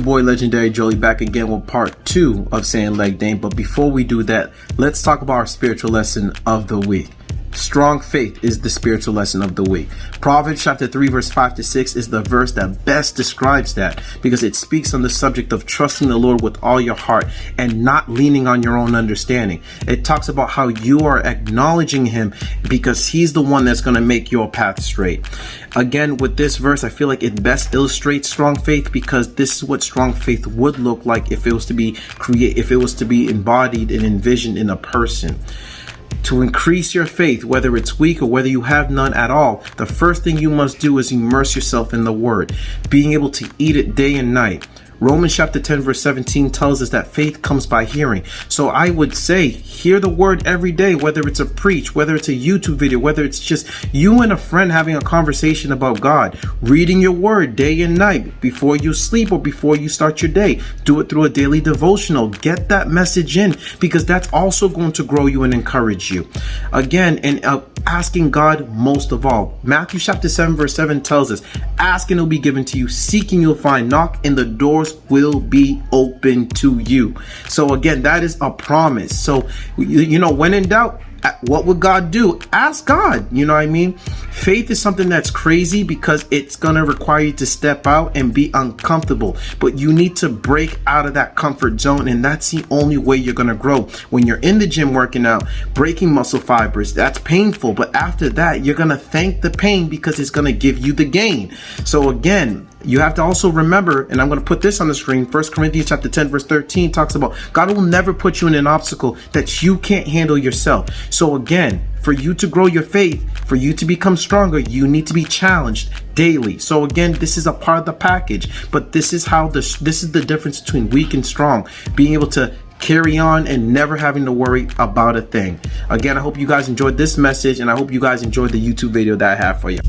boy Legendary Jolie back again with part 2 of saying leg day. But before we do that, let's talk about our spiritual lesson of the week. Strong faith is the spiritual lesson of the week. Proverbs chapter 3 verse 5 to 6 is the verse that best describes that, because it speaks on the subject of trusting the Lord with all your heart and not leaning on your own understanding. It talks about how you are acknowledging him because he's the one that's going to make your path straight. Again, with this verse, I feel like it best illustrates strong faith, because this is what strong faith would look like if it was to be embodied and envisioned in a person. To increase your faith, whether it's weak or whether you have none at all, the first thing you must do is immerse yourself in the word, being able to eat it day and night. Romans chapter 10 verse 17 tells us that faith comes by hearing. So I would say, hear the word every day, whether it's a preach, whether it's a YouTube video, whether it's just you and a friend having a conversation about God, reading your word day and night before you sleep or before you start your day. Do it through a daily devotional. Get that message in, because that's also going to grow you and encourage you. Again, and asking God most of all. Matthew chapter 7 verse 7 tells us, ask and it'll be given to you, seeking you'll find, knock and the doors will be open to you. So again, that is a promise. So you know, when in doubt, what would God do? Ask God. You know what I mean? Faith is something that's crazy because it's gonna require you to step out and be uncomfortable, but you need to break out of that comfort zone, and that's the only way you're gonna grow. When you're in the gym working out, breaking muscle fibers, that's painful, but after that you're gonna thank the pain because it's gonna give you the gain. So again, you have to also remember, and I'm going to put this on the screen, 1 Corinthians chapter 10 verse 13 talks about God will never put you in an obstacle that you can't handle yourself. So again, for you to grow your faith, for you to become stronger, you need to be challenged daily. So again, this is a part of the package, but this is the difference between weak and strong, being able to carry on and never having to worry about a thing. Again, I hope you guys enjoyed this message, and I hope you guys enjoyed the YouTube video that I have for you.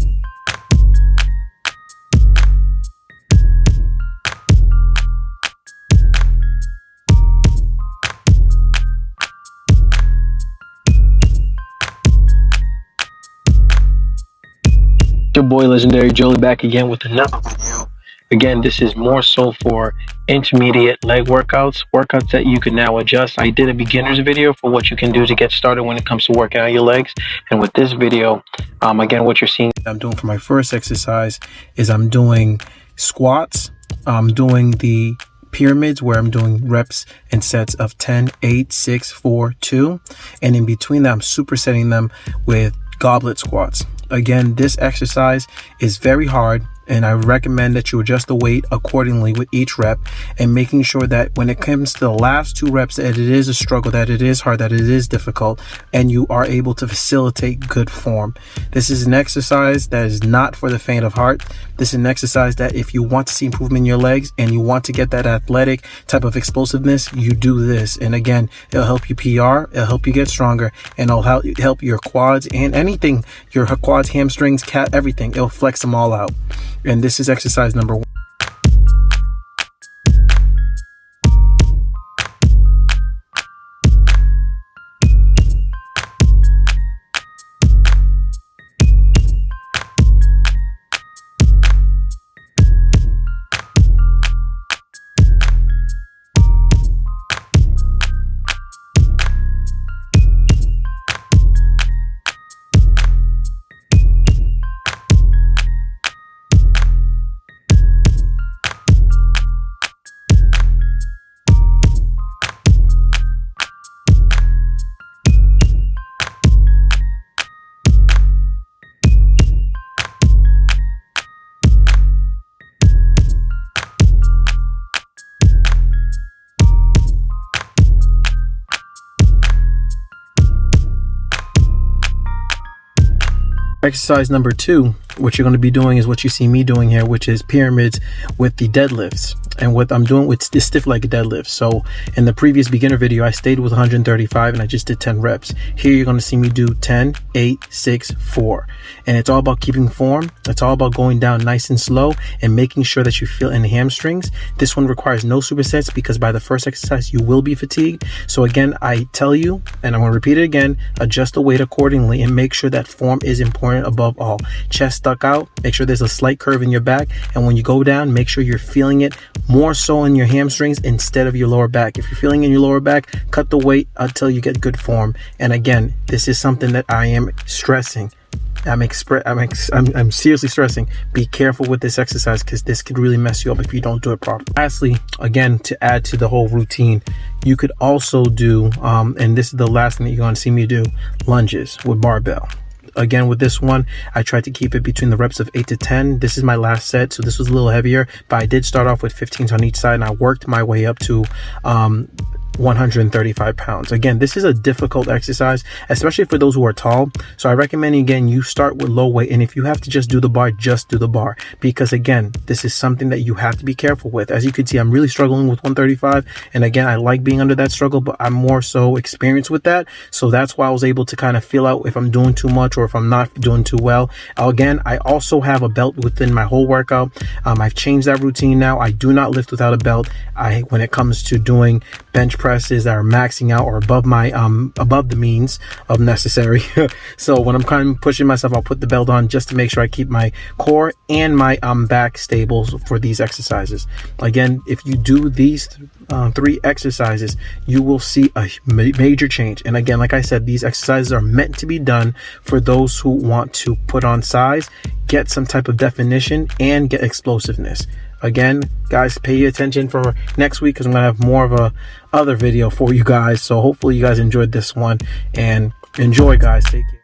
Your boy Legendary Jolie back again with another video. Again, this is more so for intermediate leg workouts that you can now adjust. I did a beginner's video for what you can do to get started when it comes to working out your legs, and with this video, again, what you're seeing I'm doing for my first exercise is I'm doing squats. I'm doing the pyramids where I'm doing reps and sets of 10, 8, 6, 4, 2, and in between that I'm supersetting them with goblet squats. Again, this exercise is very hard, and I recommend that you adjust the weight accordingly with each rep, and making sure that when it comes to the last 2 reps that it is a struggle, that it is hard, that it is difficult, and you are able to facilitate good form. This is an exercise that is not for the faint of heart. This is an exercise that if you want to see improvement in your legs and you want to get that athletic type of explosiveness, you do this. And again, it'll help you PR, it'll help you get stronger, and it'll help your quads and anything, your quads, hamstrings, everything. It'll flex them all out. And this is exercise number 1. Exercise number 2, what you're going to be doing is what you see me doing here, which is pyramids with the deadlifts. And what I'm doing with this stiff leg deadlift. So in the previous beginner video, I stayed with 135 and I just did 10 reps. Here you're going to see me do 10, 8, 6, 4. And it's all about keeping form. It's all about going down nice and slow and making sure that you feel in the hamstrings. This one requires no supersets because by the first exercise, you will be fatigued. So again, I tell you, and I'm going to repeat it again, adjust the weight accordingly and make sure that form is important above all. Chest stuck out, make sure there's a slight curve in your back. And when you go down, make sure you're feeling it more so in your hamstrings instead of your lower back. If you're feeling in your lower back, cut the weight until you get good form. And again, this is something that I am stressing. I'm seriously stressing. Be careful with this exercise because this could really mess you up if you don't do it properly. Lastly, again, to add to the whole routine, you could also do, and this is the last thing that you're going to see me do, lunges with barbell. Again, with this one, I tried to keep it between the reps of 8 to 10. This is my last set, so this was a little heavier, but I did start off with 15s on each side, and I worked my way up to 135 pounds. Again, this is a difficult exercise, especially for those who are tall. So I recommend, again, you start with low weight. And if you have to just do the bar, just do the bar. Because again, this is something that you have to be careful with. As you can see, I'm really struggling with 135. And again, I like being under that struggle, but I'm more so experienced with that. So that's why I was able to kind of feel out if I'm doing too much or if I'm not doing too well. Again, I also have a belt within my whole workout. I've changed that routine now. I do not lift without a belt. When it comes to doing bench presses that are maxing out or above my above the means of necessary. So when I'm kind of pushing myself, I'll put the belt on just to make sure I keep my core and my back stable for these exercises. Again, if you do these 3 exercises, you will see a major change. And again, like I said, these exercises are meant to be done for those who want to put on size, get some type of definition, and get explosiveness. Again, guys, pay attention for next week because I'm going to have more of a other video for you guys. So hopefully you guys enjoyed this one, and enjoy, guys. Take care.